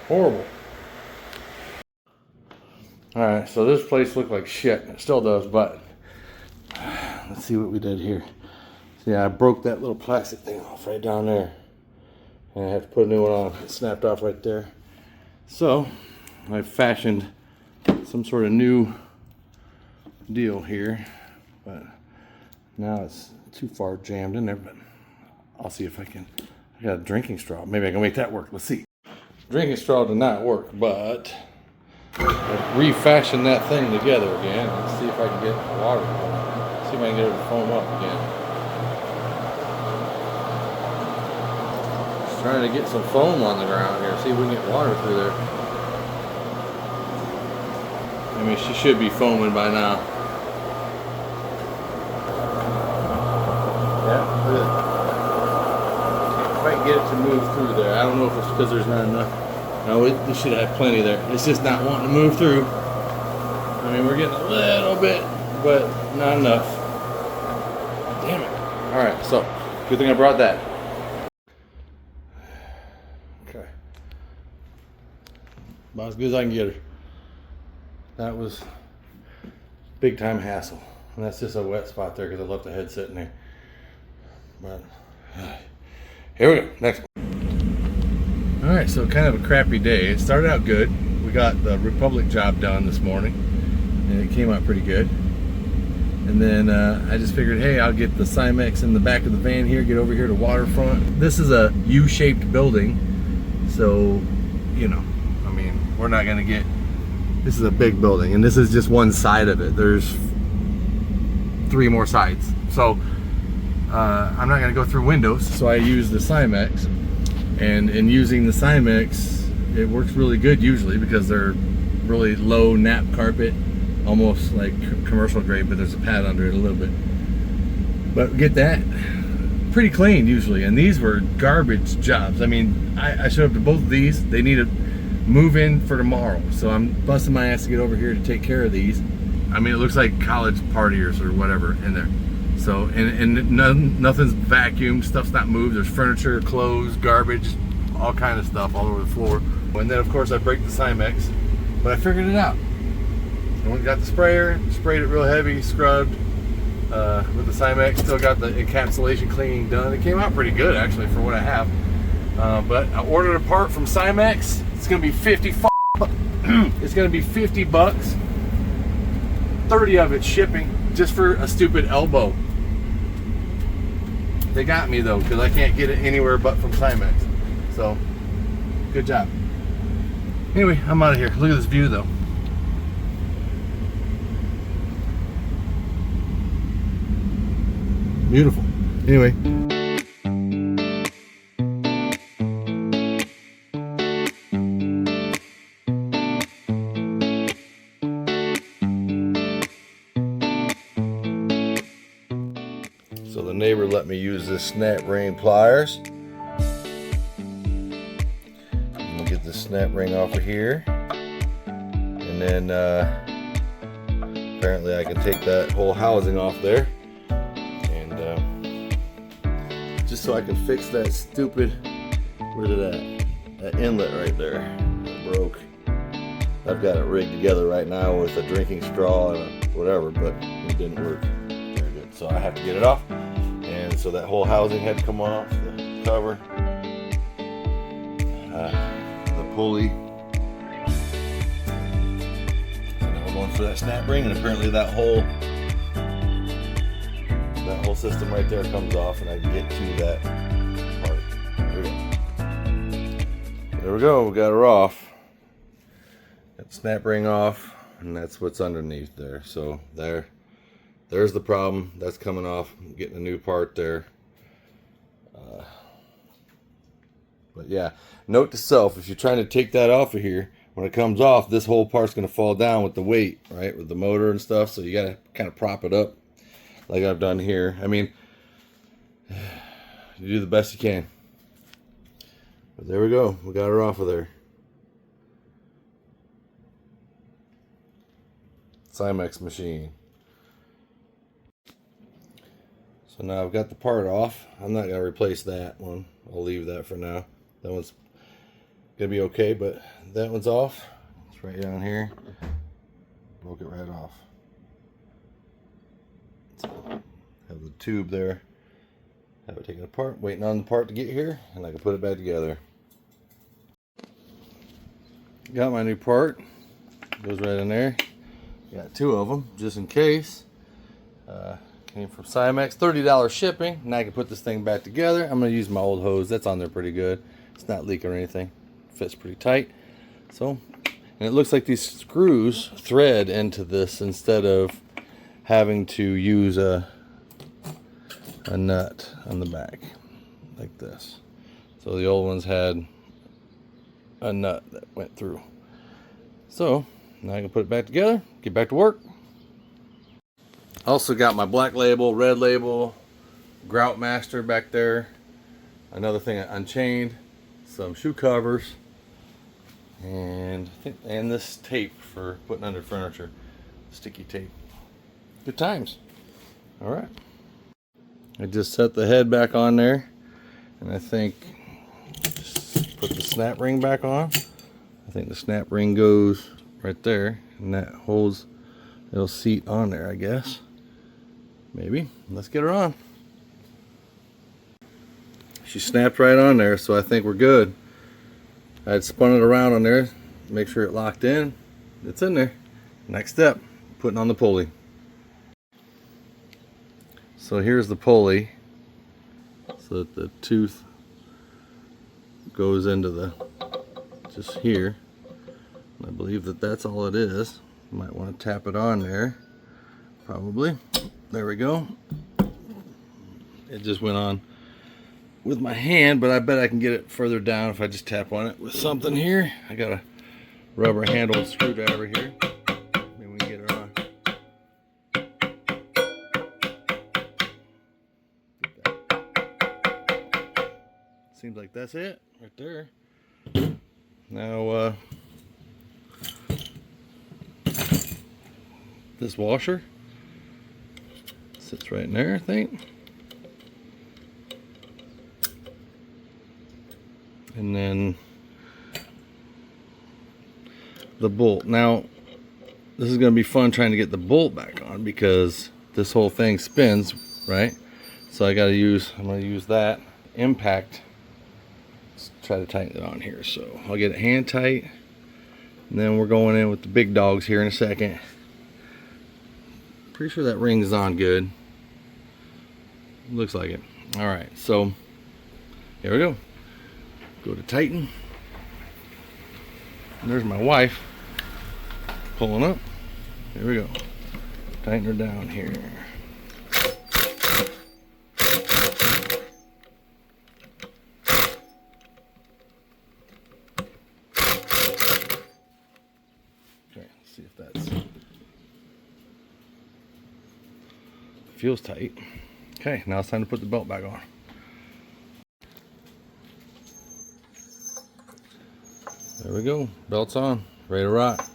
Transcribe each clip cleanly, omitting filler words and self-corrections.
Horrible. Alright, so this place looked like shit. It still does, but let's see what we did here. So yeah, I broke that little plastic thing off right down there. And I had to put a new one on. It snapped off right there. So I fashioned some sort of new deal here. But now it's too far jammed in there, but I'll see if I can. I got a drinking straw. Maybe I can make that work. Let's see. Drinking straw did not work, but I refashioned that thing together again. Let's see if I can get water. See if I can get it to foam up again. Just trying to get some foam on the ground here. See if we can get water through there. I mean, she should be foaming by now. Yeah, look at that. If I can get it to move through there. I don't know if it's because there's not enough. No, it should have plenty there. It's just not wanting to move through. I mean, we're getting a little bit, but not enough. Damn it. Alright, so, good thing I brought that. Okay. About as good as I can get her. That was big time hassle. And that's just a wet spot there because I left the head sitting there. But, here we go, next one. Alright, so kind of a crappy day. It started out good. We got the Republic job done this morning, and it came out pretty good. And then I just figured, hey, I'll get the Cimex in the back of the van here, get over here to waterfront. This is a U-shaped building, so, you know, I mean, we're not going to get, this is a big building, and this is just one side of it. There's 3 more sides. So, I'm not going to go through windows, so I use the Cimex. And in using the Cimex, it works really good usually because they're really low nap carpet, almost like commercial grade, but there's a pad under it a little bit. But get that, pretty clean usually. And these were garbage jobs. I mean, I showed up to both of these. They need to move in for tomorrow. So I'm busting my ass to get over here to take care of these. I mean, it looks like college partiers or whatever in there. So, and nothing's vacuumed, stuff's not moved. There's furniture, clothes, garbage, all kind of stuff all over the floor. And then, of course, I break the Cimex, but I figured it out. I went and got the sprayer, sprayed it real heavy, scrubbed with the Cimex. Still got the encapsulation cleaning done. It came out pretty good, actually, for what I have. But I ordered a part from Cimex. It's gonna be it's gonna be 50 bucks. 30 of it shipping just for a stupid elbow. They got me though, because I can't get it anywhere but from Cimex. So, good job. Anyway, I'm out of here. Look at this view though. Beautiful. Anyway. So the neighbor let me use this snap ring pliers. I'm gonna get this snap ring off of here, and then apparently I can take that whole housing off there, and just so I can fix that stupid, where did that inlet right there, it broke. I've got it rigged together right now with a drinking straw and a whatever, but it didn't work very good, so I have to get it off. And so that whole housing had to come off, the cover, the pulley. So now we're going for that snap ring, and apparently that whole system right there comes off, and I can get to that part. There we go. There we go. We got her off. Got the snap ring off, and that's what's underneath there. So there's the problem. That's coming off. I'm getting a new part there. But yeah, note to self, if you're trying to take that off of here, when it comes off, this whole part's going to fall down with the weight, right, with the motor and stuff. So you got to kind of prop it up like I've done here. I mean, you do the best you can. But there we go. We got her off of there. Cimex machine. So now I've got the part off. I'm not going to replace that one. I'll leave that for now. That one's gonna be okay, but that one's off. It's right down here. Broke it right off. So, have the tube there. Have it taken apart, waiting on the part to get here, and I can put it back together. Got my new part. Goes right in there. Got 2 of them, just in case. Came from Cimex, $30 shipping. Now I can put this thing back together. I'm gonna use my old hose. That's on there pretty good. It's not leaking or anything. Fits pretty tight. So, and it looks like these screws thread into this instead of having to use a nut on the back like this. So the old ones had a nut that went through. So now I can put it back together, get back to work. Also got my black label, red label, grout master back there. Another thing I unchained, some shoe covers, and this tape for putting under furniture, sticky tape. Good times. All right. I just set the head back on there, and I think just put the snap ring back on. I think the snap ring goes right there, and that holds, it'll seat on there, I guess. Maybe. Let's get her on. She snapped right on there, so I think we're good. I had spun it around on there, make sure it locked in. It's in there. Next step, putting on the pulley. So here's the pulley, so that the tooth goes into the, just here. I believe that that's all it is. You might want to tap it on there, probably. There we go. It just went on with my hand, but I bet I can get it further down if I just tap on it with something here. I got a rubber handled screwdriver here. Maybe we can get her on. Seems like that's it right there. Now this washer sits right in there, I think. And then the bolt. Now this is going to be fun trying to get the bolt back on because this whole thing spins, right? So I'm going to use that impact. Let's try to tighten it on here. So I'll get it hand tight, and then we're going in with the big dogs here in a second. Pretty sure that ring's on good. Looks like it. All right, so here we go. Go to tighten. And there's my wife pulling up. Here we go. Tighten her down here. Okay, let's see if that's feels tight. Okay, now it's time to put the belt back on. There we go, belt's on, ready to rock.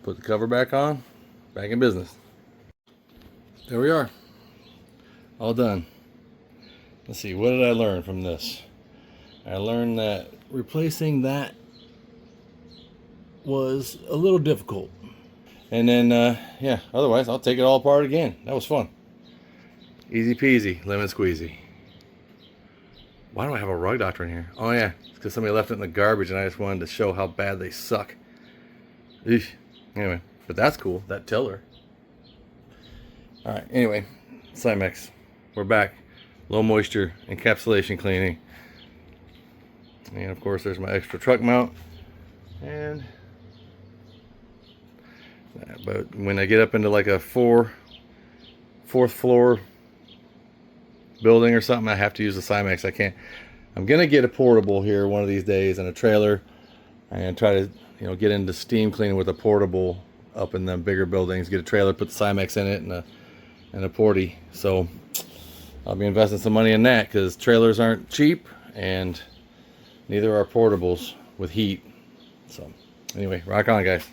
Put the cover back on, back in business. There we are, all done. Let's see, what did I learn from this? I learned that replacing that was a little difficult. And then, yeah, otherwise I'll take it all apart again. That was fun. Easy peasy, lemon squeezy. Why do I have a rug doctor in here? Oh yeah, it's because somebody left it in the garbage and I just wanted to show how bad they suck. Eesh. Anyway, but that's cool, that tiller. Alright, anyway, Cimex. We're back. Low moisture encapsulation cleaning. And of course there's my extra truck mount. And but when I get up into like a fourth floor building or something, I have to use the Cimex. I can't. I'm gonna get a portable here one of these days and a trailer, and try to, you know, get into steam cleaning with a portable up in them bigger buildings. Get a trailer, put the Cimex in it, and a porty. So I'll be investing some money in that because trailers aren't cheap, and neither are portables with heat. So anyway, rock on, guys.